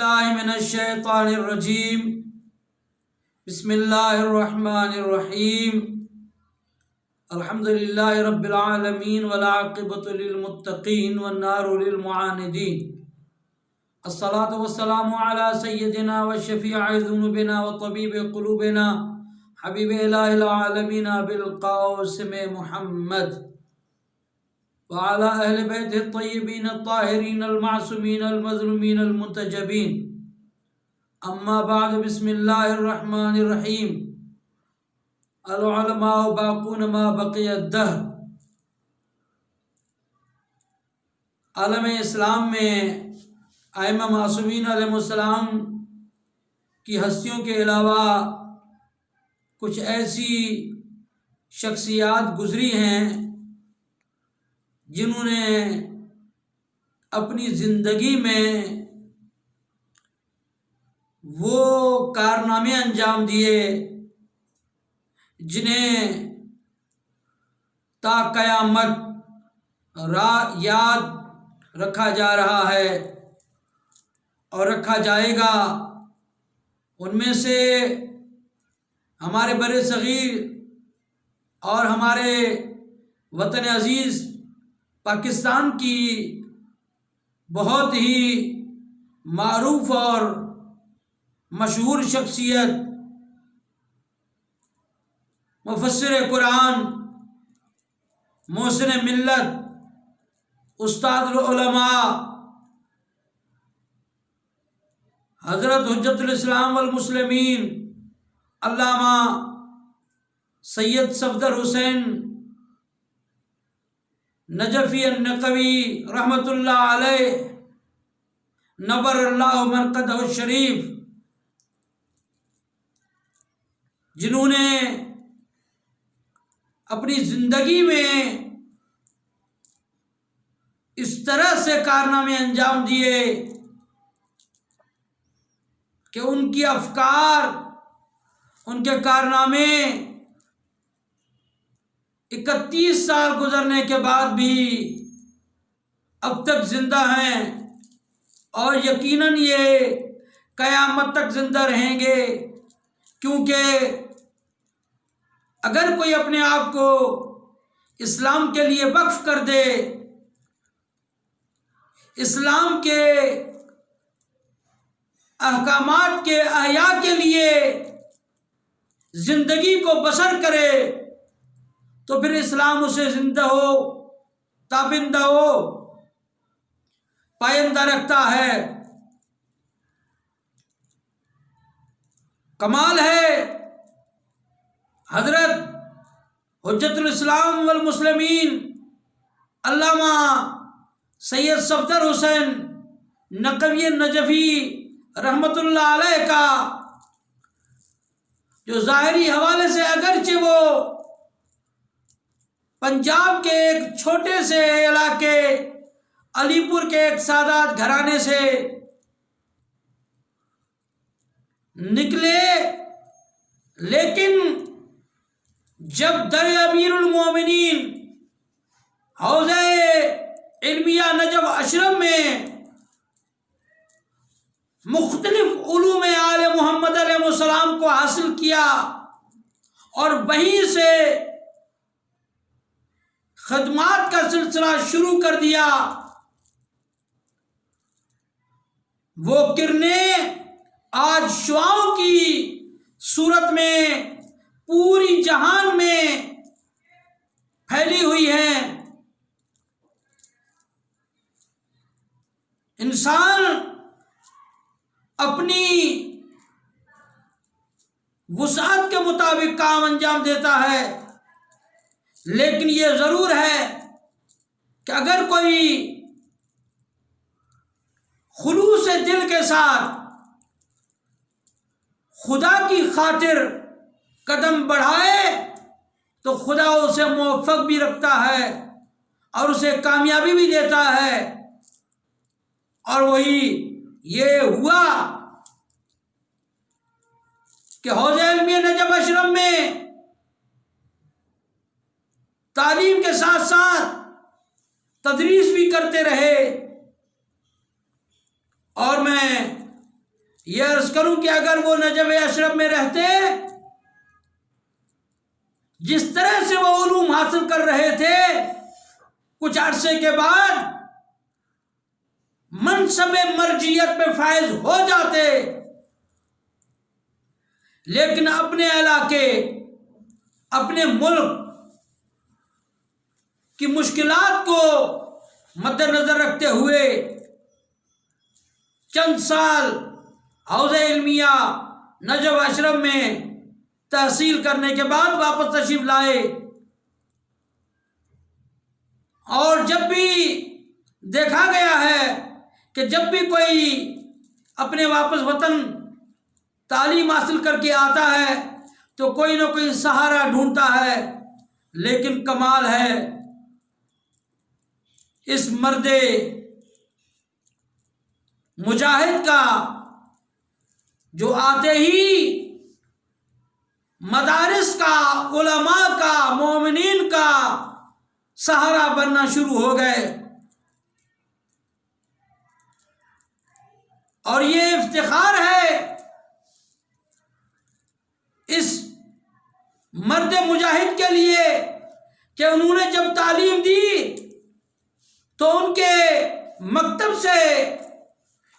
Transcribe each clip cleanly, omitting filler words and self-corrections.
باللہ من الشیطان الرجیم بسم اللہ الرحمن الرحیم الحمد للہ رب العالمین والعاقبۃ للمتقین والنار للمعاندین الصلاة والسلام علی سیدنا وشفیع ذنوبنا وطبیب قلوبنا حبیب الہ العالمین بالقاسم محمد وعلى أهل بيته الطيبين الطاهرين المعصومين المظلومين المنتجبين أما بعد بسم الله الرحمن الرحيم العلماء باقون ما بقي الدهر. عالم اسلام میں ائمہ معصومین علیہ السلام کی ہستیوں کے علاوہ کچھ ایسی شخصیات گزری ہیں جنہوں نے اپنی زندگی میں وہ کارنامے انجام دیے جنہیں تا قیامت یاد رکھا جا رہا ہے اور رکھا جائے گا. ان میں سے ہمارے بر صغیر اور ہمارے وطن عزیز پاکستان کی بہت ہی معروف اور مشہور شخصیت مفسر قرآن محسن ملت استاد العلماء حضرت حجت الاسلام والمسلمین علامہ سید صفدر حسین نجفی النقوی رحمۃ اللہ علیہ نور اللہ مرقدہ الشریف، جنہوں نے اپنی زندگی میں اس طرح سے کارنامے انجام دیے کہ ان کی افکار، ان کے کارنامے 31 سال گزرنے کے بعد بھی اب تک زندہ ہیں اور یقیناً یہ قیامت تک زندہ رہیں گے. کیونکہ اگر کوئی اپنے آپ کو اسلام کے لیے وقف کر دے، اسلام کے احکامات کے احیاء کے لیے زندگی کو بسر کرے، تو پھر اسلام اسے زندہ ہو، تابندہ ہو، پائندہ رکھتا ہے. کمال ہے حضرت حجت الاسلام والمسلمین علامہ سید صفدر حسین نقوی نجفی رحمۃ اللہ علیہ کا، جو ظاہری حوالے سے اگرچہ وہ پنجاب کے ایک چھوٹے سے علاقے علی پور کے ایک سادات گھرانے سے نکلے، لیکن جب در امیر المومنین حوزہ علمیہ نجف اشرف میں مختلف علوم آل محمد علیہ السلام کو حاصل کیا اور وہیں سے خدمات کا سلسلہ شروع کر دیا، وہ کرنیں آج شعاؤں کی صورت میں پوری جہان میں پھیلی ہوئی ہیں. انسان اپنی وسعت کے مطابق کام انجام دیتا ہے، لیکن یہ ضرور ہے کہ اگر کوئی خلوص دل کے ساتھ خدا کی خاطر قدم بڑھائے تو خدا اسے موفق بھی رکھتا ہے اور اسے کامیابی بھی دیتا ہے. اور وہی یہ ہوا کہ حوزہ علمیہ نجف اشرف میں تعلیم کے ساتھ ساتھ تدریس بھی کرتے رہے، اور میں یہ عرض کروں کہ اگر وہ نجف اشرف میں رہتے، جس طرح سے وہ علوم حاصل کر رہے تھے، کچھ عرصے کے بعد منصب مرجعیت میں فائز ہو جاتے، لیکن اپنے علاقے، اپنے ملک کی مشکلات کو مد نظر رکھتے ہوئے چند سال حوزہ علمیہ نجف اشرف میں تحصیل کرنے کے بعد واپس تشریف لائے، اور جب بھی دیکھا گیا ہے کہ جب بھی کوئی اپنے واپس وطن تعلیم حاصل کر کے آتا ہے تو کوئی نہ کوئی سہارا ڈھونڈتا ہے، لیکن کمال ہے اس مرد مجاہد کا جو آتے ہی مدارس کا، علماء کا، مومنین کا سہارا بننا شروع ہو گئے، اور یہ افتخار ہے اس مرد مجاہد کے لیے کہ انہوں نے جب تعلیم دی تو ان کے مکتب سے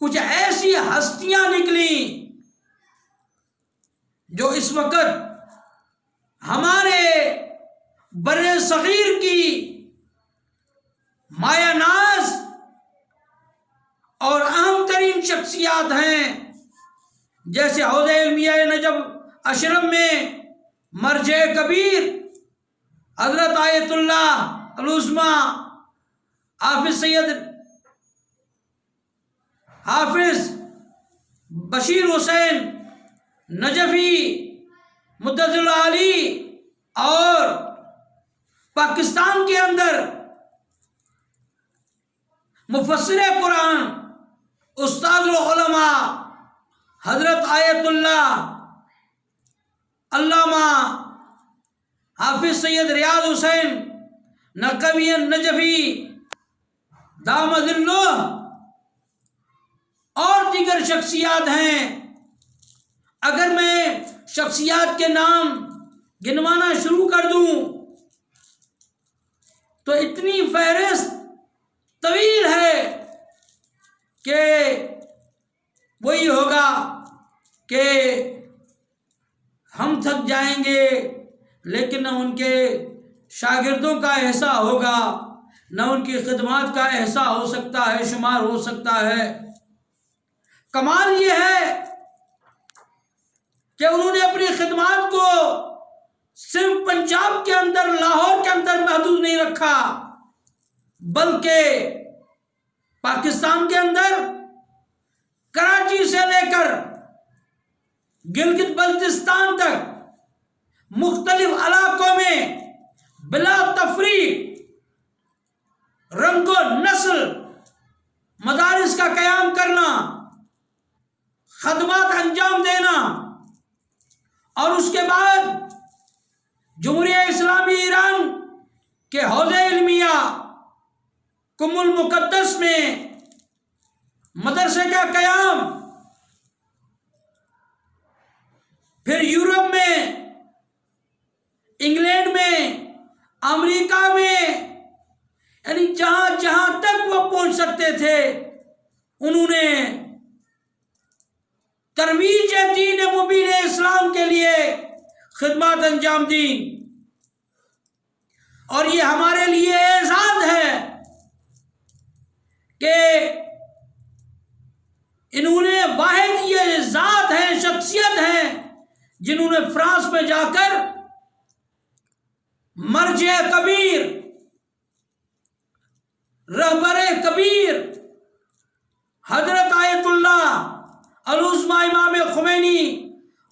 کچھ ایسی ہستیاں نکلیں جو اس وقت ہمارے بر صغیر کی مایہ ناز اور اہم ترین شخصیات ہیں، جیسے حوزہ علمیہ نجف اشرف میں مرجع کبیر حضرت آیت اللہ العظمی حافظ بشیر حسین نجفی مدثر العالی، اور پاکستان کے اندر مفسر قرآن استاد العلماء حضرت آیت اللہ علامہ حافظ سید ریاض حسین نقوی نجفی دامت اللہ اور دیگر شخصیات ہیں۔ اگر میں شخصیات کے نام گنوانا شروع کر دوں تو اتنی فہرست طویل ہے کہ وہی ہوگا کہ ہم تھک جائیں گے، لیکن نہ ان کے شاگردوں کا احسا ہوگا، نہ ان کی خدمات کا احسا ہو سکتا ہے، شمار ہو سکتا ہے۔ کمال یہ ہے کہ انہوں نے اپنی خدمات کو صرف پنجاب کے اندر، لاہور کے اندر محدود نہیں رکھا، بلکہ پاکستان کے اندر کراچی سے لے کر گلگت بلتستان تک مختلف علاقوں میں بلا تفریق رنگ و نسل مدارس کا قیام کرنا، خدمات انجام دینا، اور اس کے بعد جمہوریہ اسلامی ایران کے حوزہ علمیہ کم المقدس میں مدرسے کا قیام، پھر یورپ میں، انگلینڈ میں، امریکہ میں، یعنی جہاں جہاں تک وہ پہنچ سکتے تھے انہوں نے ترویج دین مبین اسلام کے لیے خدمات انجام دی، اور یہ ہمارے لیے اعزاز ہے کہ انہوں نے واحد یہ ذات ہیں، شخصیت ہیں جنہوں نے فرانس میں جا کر مرجع کبیر، رہبر کبیر حضرت آیت اللہ العظمی امام خمینی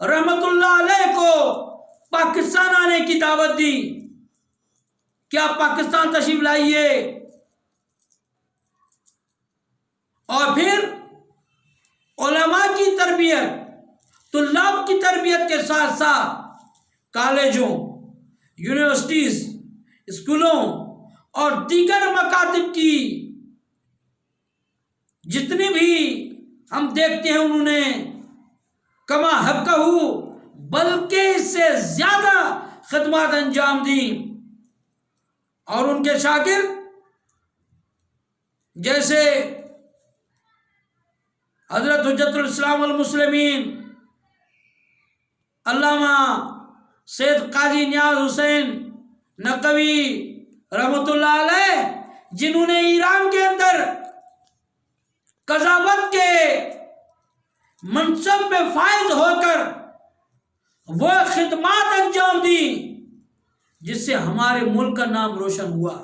رحمت اللہ علیہ کو پاکستان آنے کی دعوت دی کہ آپ پاکستان تشریف لائیے، اور پھر علماء کی تربیت، طلاب کی تربیت کے ساتھ ساتھ کالجوں، یونیورسٹیز، اسکولوں اور دیگر مکاتب کی جتنی بھی ہم دیکھتے ہیں انہوں نے کما حقہ، بلکہ اس سے زیادہ خدمات انجام دیں، اور ان کے شاگرد جیسے حضرت حجت الاسلام والمسلمین علامہ سید قاضی نیاز حسین نقوی رحمۃ اللہ علیہ، جنہوں نے ایران کے اندر قضاوت کے منصب پہ فائز ہو کر وہ خدمات انجام دی جس سے ہمارے ملک کا نام روشن ہوا،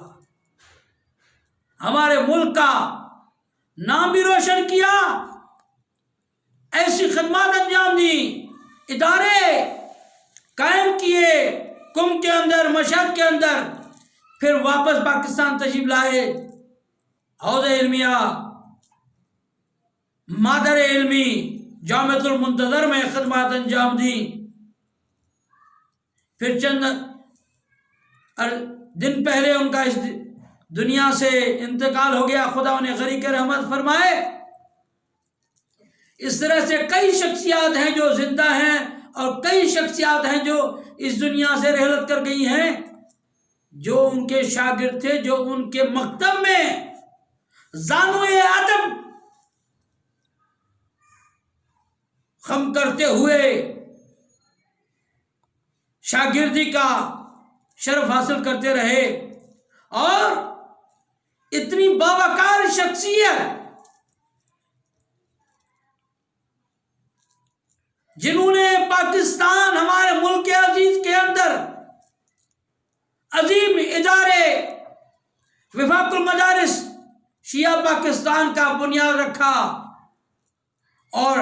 ہمارے ملک کا نام بھی روشن کیا، ایسی خدمات انجام دی، ادارے قائم کیے قم کے اندر، مشہد کے اندر، پھر واپس پاکستان تشریف لائے، حوض علمیہ مادر علمی جامعۃ المنتظر میں خدمات انجام دی، پھر چند دن پہلے ان کا اس دنیا سے انتقال ہو گیا، خدا انہیں غریق رحمت فرمائے۔ اس طرح سے کئی شخصیات ہیں جو زندہ ہیں، اور کئی شخصیات ہیں جو اس دنیا سے رحلت کر گئی ہیں، جو ان کے شاگرد تھے، جو ان کے مکتب میں زانوئے ادب خم کرتے ہوئے شاگردی کا شرف حاصل کرتے رہے، اور اتنی باوقار شخصیت جنہوں نے پاکستان، ہمارے ملک عزیز کے اندر عظیم ادارے وفاق المدارس شیعہ پاکستان کا بنیاد رکھا، اور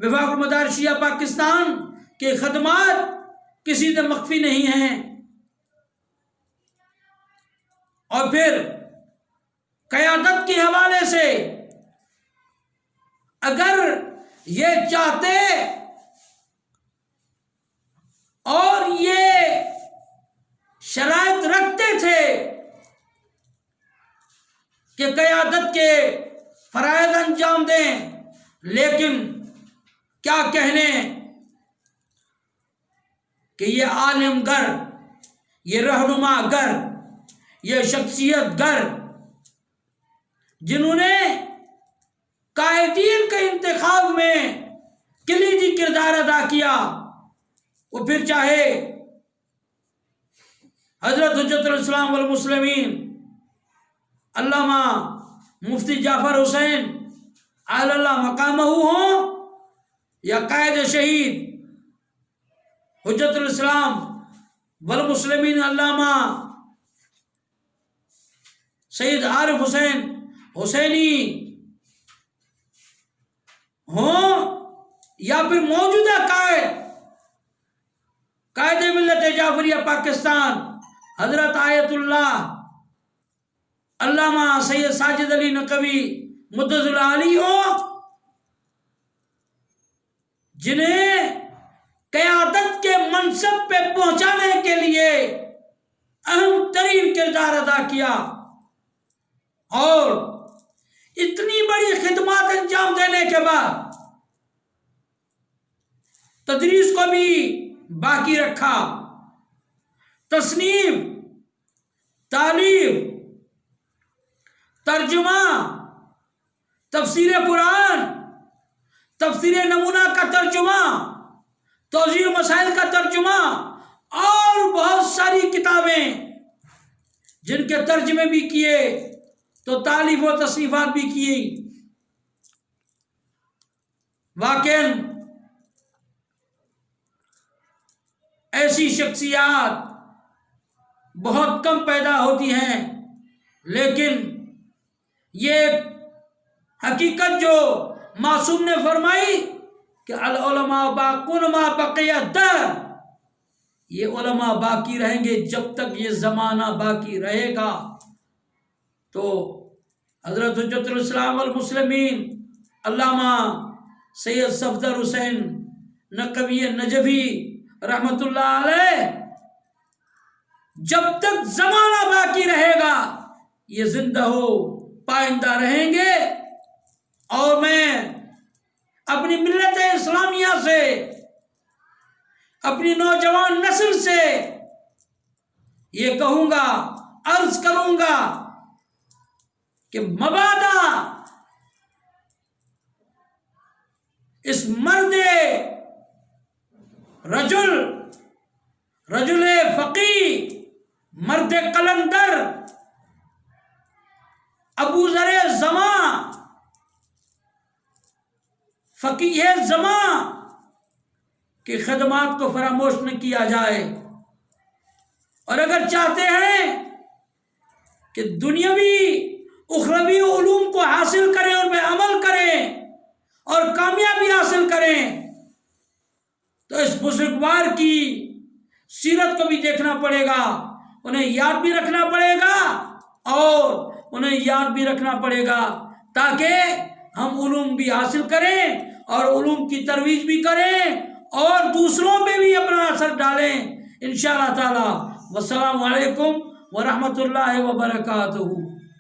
وفاق المدارس شیعہ پاکستان کے خدمات کسی سے مخفی نہیں ہیں، اور پھر قیادت کے حوالے سے اگر یہ چاہتے اور یہ شرائط رکھتے تھے کہ قیادت کے فرائض انجام دیں، لیکن کیا کہنے کہ یہ عالم گر، یہ رہنما گر، یہ شخصیت گر، جنہوں نے قائدین کے انتخاب میں کلیدی کردار ادا کیا، وہ پھر چاہے حضرت حجت الاسلام والمسلمین علامہ مفتی جعفر حسین اعلی اللہ مقامہ ہوں، یا قائد شہید حجت الاسلام والمسلمین علامہ سید عارف حسین حسینی ہوں، یا پھر موجودہ قائد ملت جعفریہ پاکستان حضرت آیت اللہ علامہ سید ساجد علی نقوی مدظ العالی ہو، جنہیں قیادت کے منصب پہ پہنچانے کے لیے اہم ترین کردار ادا کیا، اور اتنی بڑی خدمات انجام دینے کے بعد تدریس کو بھی باقی رکھا، تصنیف، تعلیم، ترجمہ، تفسیر قرآن، تفسیر نمونہ کا ترجمہ، توضیح مسائل کا ترجمہ، اور بہت ساری کتابیں جن کے ترجمے بھی کیے تو تالیف و تصنیفات بھی کی۔ واقعاً ایسی شخصیات بہت کم پیدا ہوتی ہیں، لیکن یہ حقیقت جو معصوم نے فرمائی کہ العلماء باقون ما بقی الدہر، یہ علماء باقی رہیں گے جب تک یہ زمانہ باقی رہے گا۔ تو حضرت حجت الاسلام والمسلمین علامہ سید صفدر حسین نقوی نجفی رحمت اللہ علیہ جب تک زمانہ باقی رہے گا یہ زندہ ہو پائندہ رہیں گے، اور میں اپنی ملت اسلامیہ سے، اپنی نوجوان نسل سے یہ کہوں گا، عرض کروں گا کہ مبادا اس مرد رجل فقی، مرد قلندر، ابو ذر زمان، فقیہ زمان کی خدمات کو فراموش نہ کیا جائے۔ اور اگر چاہتے ہیں کہ دنیاوی اخروی علوم کو حاصل کریں، ان پہ عمل کریں اور کامیابی حاصل کریں، تو اس بزرگوار کی سیرت کو بھی دیکھنا پڑے گا، انہیں یاد بھی رکھنا پڑے گا اور انہیں یاد بھی رکھنا پڑے گا، تاکہ ہم علوم بھی حاصل کریں اور علوم کی ترویج بھی کریں اور دوسروں پہ بھی اپنا اثر ڈالیں انشاءاللہ تعالی۔ والسلام علیکم ورحمۃ اللہ وبرکاتہ۔